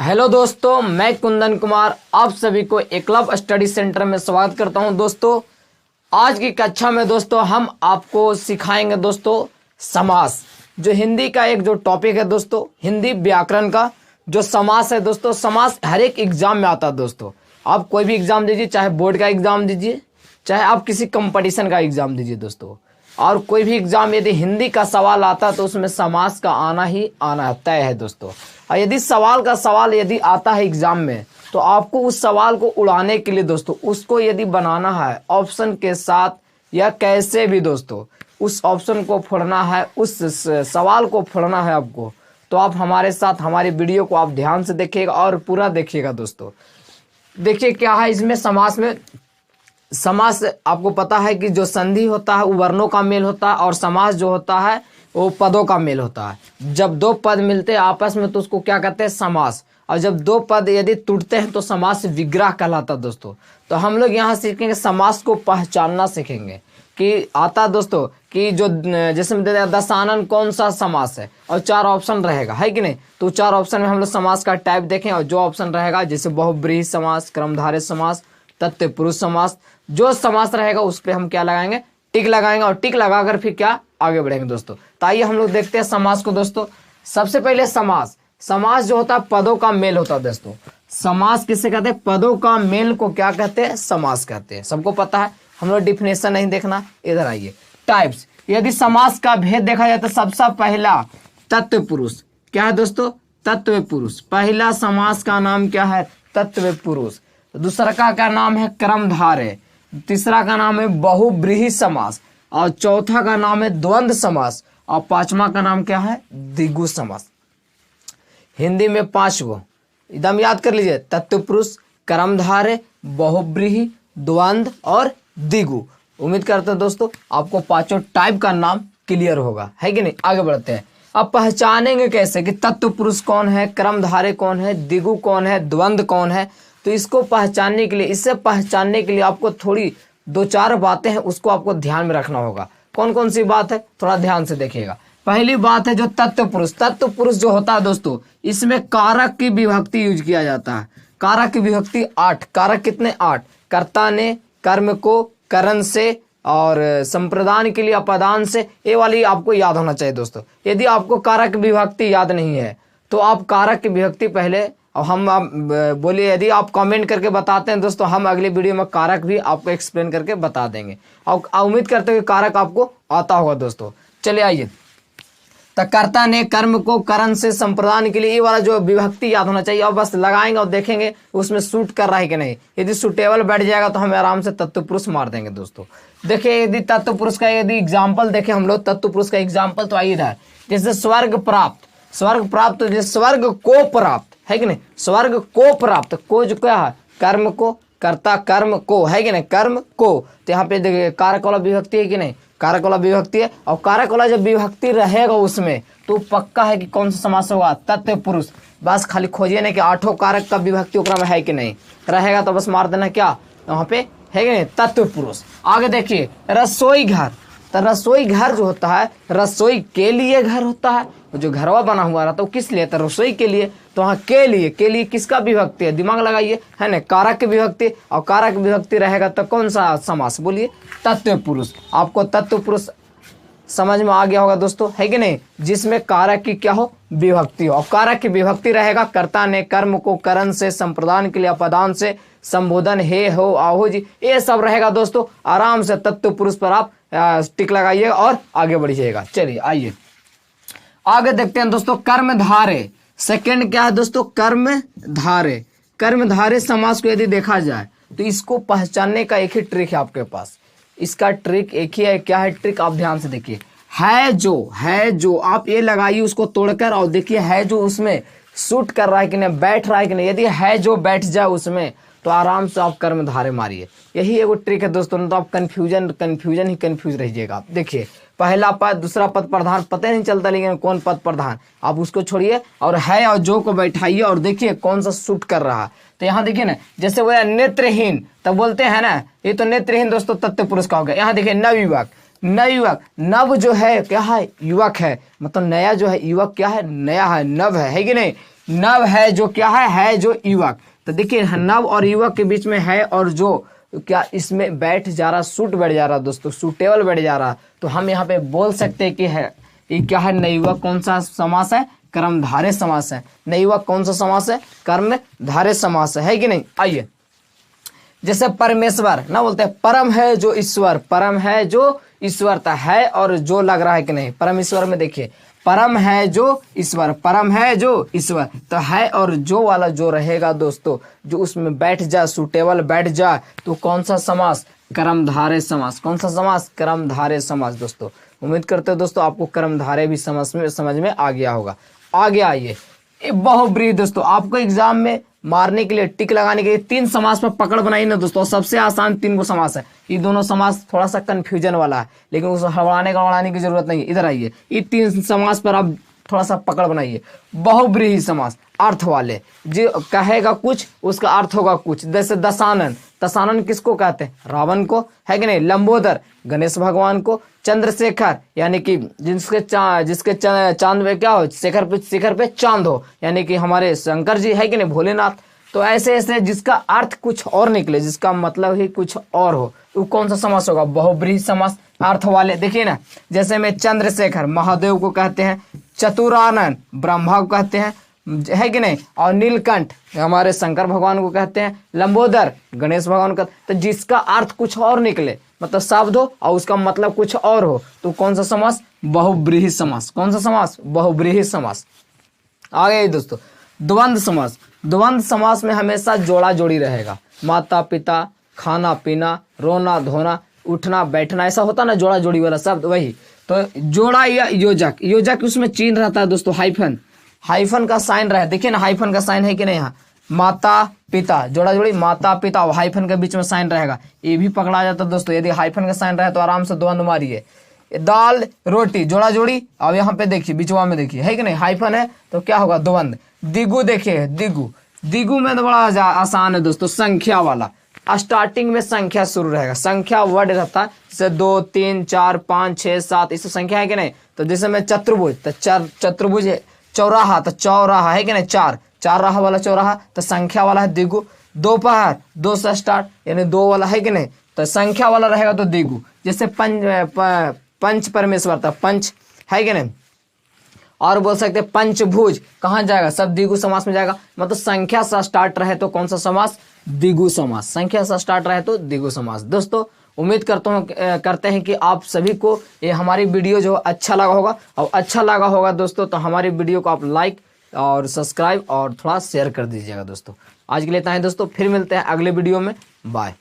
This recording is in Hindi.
हेलो दोस्तों, मैं कुंदन कुमार आप सभी को एकलव्य स्टडी सेंटर में स्वागत करता हूं। दोस्तों, आज की कक्षा में दोस्तों हम आपको सिखाएंगे दोस्तों समास, जो हिंदी का एक जो टॉपिक है दोस्तों, हिंदी व्याकरण का जो समास है दोस्तों। समास हर एक एग्जाम में आता है दोस्तों। आप कोई भी एग्जाम दीजिए, चाहे बोर्ड का एग्जाम दीजिए, चाहे आप किसी कंपटीशन का एग्जाम दीजिए दोस्तों, और कोई भी एग्जाम यदि हिंदी का सवाल आता है तो उसमें समास का आना ही आना तय है दोस्तों। और यदि सवाल यदि आता है एग्जाम में तो आपको उस सवाल को उड़ाने के लिए दोस्तों, उसको यदि बनाना है ऑप्शन के साथ या कैसे भी दोस्तों, उस ऑप्शन को फोड़ना है, उस सवाल को फोड़ना है आपको, तो आप हमारे साथ हमारी वीडियो को आप ध्यान से देखिएगा और पूरा देखिएगा दोस्तों। देखिए क्या है इसमें समास में। समास आपको पता है कि जो संधि होता है वो वर्णों का मेल होता है, और समास जो होता है वो पदों का मेल होता है। जब दो पद मिलते हैं आपस में तो उसको क्या कहते हैं, समास। और जब दो पद यदि टूटते हैं तो समास विग्रह कहलाता है दोस्तों। तो हम लोग यहाँ सीखेंगे समास को पहचानना सीखेंगे कि आता दोस्तों कि जो जैसे में दे दशानन कौन सा समास है, और 4 ऑप्शन रहेगा, है कि नहीं। तो 4 ऑप्शन में हम लोग समास का टाइप देखें, और जो ऑप्शन रहेगा जैसे बहुब्रीहि समास, क्रमधारय समास, तत्पुरुष समास, जो समास रहेगा उस पर हम क्या लगाएंगे, टिक लगाएंगे, और टिक लगाकर फिर क्या आगे बढ़ेंगे दोस्तों। तो आइए हम लोग देखते हैं समास को दोस्तों। सबसे पहले समास जो होता है पदों का मेल होता है दोस्तों। समास किसे कहते हैं, पदों का मेल को क्या कहते हैं, समास कहते हैं। सबको पता है, हम लोग डिफिनेशन नहीं देखना, इधर आइए। टाइप्स, यदि समास का भेद देखा जाए तो सबसे पहला तत्पुरुष क्या है दोस्तों, तत्पुरुष। पहला समास का नाम क्या है, तत्पुरुष। दूसरा का नाम है क्रमधारय, तीसरा का नाम है बहुब्रीहि समास, और चौथा का नाम है द्वंद्व समास, और पांचवा का नाम क्या है, द्विगु समास। हिंदी में 5 गो एकदम याद कर लीजिए, तत्पुरुष, क्रमधारय, बहुब्रीहि, द्वंद्व और द्विगु। उम्मीद करते हैं दोस्तों आपको 5 टाइप का नाम क्लियर होगा, है कि नहीं। आगे बढ़ते हैं। अब पहचानेंगे कैसे कि तत्पुरुष कौन है, क्रमधारय कौन है, द्विगु कौन है, द्वंद्व कौन है। तो इसको पहचानने के लिए, इससे पहचानने के लिए आपको थोड़ी 2-4 बातें हैं, उसको आपको ध्यान में रखना होगा। कौन कौन सी बात है, थोड़ा ध्यान से देखिएगा। पहली बात है जो तत्पुरुष। तत्पुरुष जो होता है दोस्तों, इसमें कारक की विभक्ति यूज किया जाता है। कारक की विभक्ति 8, कारक कितने, 8। कर्ता ने, कर्म को, करण से, और संप्रदान के लिए अपदान से। ये वाली आपको याद होना चाहिए दोस्तों। यदि आपको कारक विभक्ति याद नहीं है तो आप कारक की विभक्ति पहले, और हम आप बोलिए, यदि आप कमेंट करके बताते हैं दोस्तों, हम अगले वीडियो में कारक भी आपको एक्सप्लेन करके बता देंगे। और उम्मीद करते हैं कि कारक आपको आता होगा दोस्तों। चलिए आइए। तो कर्ता ने, कर्म को, करण से, संप्रदान के लिए, ये वाला जो विभक्ति याद होना चाहिए। और बस लगाएंगे और देखेंगे उसमें सूट कर रहा है कि नहीं। यदि सूटेबल बैठ जाएगा तो हम आराम से तत्पुरुष मार देंगे दोस्तों। देखिए यदि तत्पुरुष का यदि एग्जाम्पल देखें हम लोग, तत्पुरुष का एग्जाम्पल तो आइए रहा, जैसे स्वर्ग प्राप्त। स्वर्ग प्राप्त तो जैसे स्वर्ग को प्राप्त, है कि नहीं, स्वर्ग को प्राप्त। को जो क्या है, कर्म को, कर्ता कर्म को, है कि नहीं, कर्म को। तो यहाँ पे देखिए कारक वाला विभक्ति है कि नहीं, कारक वाला विभक्ति है। और कारक वाला जब विभक्ति रहेगा उसमें तो पक्का है कि कौन सा समास होगा, तत्पुरुष। बस खाली खोजिए नहीं कि 8 कारक का विभक्ति ओकरा में है कि नहीं, रहेगा तो बस मार देना क्या वहां पे, है कि नहीं, तत्पुरुष। आगे देखिए रसोई घर। तो रसोई घर जो होता है, रसोई के लिए घर होता है, जो घरवा बना हुआ रहता है वो किस लिए, तो रसोई के लिए। तो वहाँ के लिए किसका विभक्ति है, दिमाग लगाइए, है ना, कारक की विभक्ति। और कारक विभक्ति रहेगा तो कौन सा समास, बोलिए, तत्पुरुष। आपको तत्पुरुष समझ में आ गया होगा दोस्तों, है कि नहीं, जिसमें कारक की क्या हो, विभक्ति हो। और कारक की विभक्ति रहेगा कर्ता ने, कर्म को, करण से, संप्रदान के लिए अपदान से, संबोधन हे, हो, आहो जी, ये सब रहेगा दोस्तों। आराम से तत्पुरुष पर आप टिक लगाइएगा और आगे बढ़िएगा। चलिए आइए आगे देखते हैं दोस्तों। कर्मधारय सेकंड क्या है दोस्तों, कर्मधारय। कर्मधारय समास को यदि देखा जाए तो इसको पहचानने का एक ही ट्रिक है आपके पास। इसका ट्रिक एक ही है, क्या है ट्रिक, आप ध्यान से देखिए। है जो आप ये लगाइए उसको तोड़कर, और देखिए है जो उसमें सूट कर रहा है कि नहीं, बैठ रहा है कि नहीं। यदि है जो बैठ जाए उसमें तो आराम से आप कर्मधारय मारिए। यही एगो ट्रिक है दोस्तों, तो आप कंफ्यूज रहिएगा। आप देखिए पहला पद, दूसरा पद प्रधान, पता नहीं चलता लेकिन कौन पद प्रधान, आप उसको छोड़िए और है और जो को बैठाइए और देखिए कौन सा सूट कर रहा है। तो यहाँ देखिए ना, जैसे वो नेत्रहीन तब बोलते हैं ना, ये तो नेत्रहीन दोस्तों तत्पुरुष का हो गया। यहाँ देखिए नवयुवक, नवयुवक, नव जो है क्या है, युवक है, मतलब नया जो है, युवक क्या है, नया है, नव है कि नहीं। नव है जो क्या है जो युवक। तो देखिए नव और युवक के बीच में है और जो क्या इसमें बैठ जा रहा, सूट बैठ जा रहा दोस्तों, सूटेबल बैठ जा रहा। तो हम यहाँ पे बोल सकते हैं कि है ये क्या है, नवयुवक कौन सा समास है, कर्मधारय समास है। नवयुवक कौन सा समास है, कर्मधारय समास है कि नहीं। आइए जैसे परमेश्वर ना बोलते हैं, परम है जो ईश्वर, परम है जो ईश्वर था, है और जो लग रहा है कि नहीं। परम ईश्वर में देखिए परम है जो ईश्वर, परम है जो ईश्वर, तो है और जो वाला जो रहेगा दोस्तों, जो उसमें बैठ जा, सूटेबल बैठ जा, तो कौन सा समास, कर्मधारय समास। कौन सा समास, कर्मधारय समास। दोस्तों उम्मीद करते हो दोस्तों आपको कर्मधारय भी समझ में आ गया होगा। आगे आइए बहुब्रीहि। दोस्तों आपको एग्जाम में मारने के लिए, टिक लगाने के लिए 3 समास पर पकड़ बनाई ना दोस्तों, सबसे आसान 3 को समास है। ये दोनों समास थोड़ा सा कंफ्यूजन वाला है, लेकिन उसे हड़बड़ाने की जरूरत नहीं है। इधर आइए, ये 3 समास पर आप थोड़ा सा पकड़ बनाइए। बहुब्रीहि समास, अर्थ वाले, जो कहेगा कुछ उसका अर्थ होगा कुछ। जैसे दशानन, दशानन किसको कहते हैं, रावण को, है कि नहीं। लंबोदर, गणेश भगवान को। चंद्रशेखर यानी कि जिसके चांद में क्या हो, शिखर पे चांद हो, यानी कि हमारे शंकर जी, है कि नहीं, भोलेनाथ। तो ऐसे ऐसे जिसका अर्थ कुछ और निकले, जिसका मतलब ही कुछ और हो, वो कौन सा समास होगा, बहुब्रीहि समास, अर्थ वाले। देखिए ना, जैसे में चंद्रशेखर महादेव को कहते हैं, चतुरानन ब्रह्मा को कहते हैं, है कि नहीं, और नीलकंठ हमारे शंकर भगवान को कहते हैं, लंबोदर गणेश भगवान का। तो जिसका अर्थ कुछ और निकले, मतलब शब्द हो और उसका मतलब कुछ और हो, तो कौन सा समास, बहुब्रीहि समास। कौन सा समास, बहुब्रीहि समास। आगे दोस्तों द्वंद्व समास। द्वंद्व समास में हमेशा जोड़ा जोड़ी रहेगा। माता पिता, खाना पीना, रोना धोना, उठना बैठना, ऐसा होता ना जोड़ा जोड़ी वाला शब्द, वही। तो जोड़ा या योजक, योजक उसमें चिन्ह रहता है दोस्तों, हाइफन, हाइफन का साइन रहे। देखिए ना हाइफन का साइन है कि नहीं, यहाँ माता पिता, जोड़ा जोड़ी, माता पिता, हाइफन के बीच में साइन रहेगा, ये भी पकड़ा जाता है दोस्तों। यदि हाइफन का साइन रहे तो आराम से द्वंद्व मारिए। दाल रोटी, जोड़ा जोड़ी, अब यहाँ पे देखिए बिचवा में देखिए, है कि नहीं, हाइफन है तो क्या होगा, द्वंद्व। दिगु देखिए, दिगु, दिगु में तो बड़ा आसान है दोस्तों, संख्या वाला। स्टार्टिंग में संख्या शुरू रहेगा, संख्या वर्ड रहता है, जैसे 2 3 4 5 6 7, इससे संख्या है कि नहीं। तो जैसे में चतुर्भुज, तो चतुर्भुज है। चौराहा, तो चौराहा है कि नहीं, चार राह वाला चौराहा, तो संख्या वाला है दिगु। दोपहर, 2 से स्टार्ट, यानी 2 वाला है कि नहीं, तो संख्या वाला रहेगा तो दिगु। जैसे पंच परमेश्वर था, पंच, है कि नहीं। और बोल सकते हैं पंचभुज, कहाँ जाएगा, सब द्विगु समास में जाएगा। मतलब संख्या से स्टार्ट रहे तो कौन सा समास, द्विगु समास। संख्या से स्टार्ट रहे तो द्विगु समास। दोस्तों उम्मीद करते हैं कि आप सभी को ये हमारी वीडियो जो अच्छा लगा होगा, और अच्छा लगा होगा दोस्तों तो हमारी वीडियो को आप लाइक और सब्सक्राइब और थोड़ा शेयर कर दीजिएगा दोस्तों। आज के लिए इतना ही दोस्तों, फिर मिलते हैं अगले वीडियो में, बाय।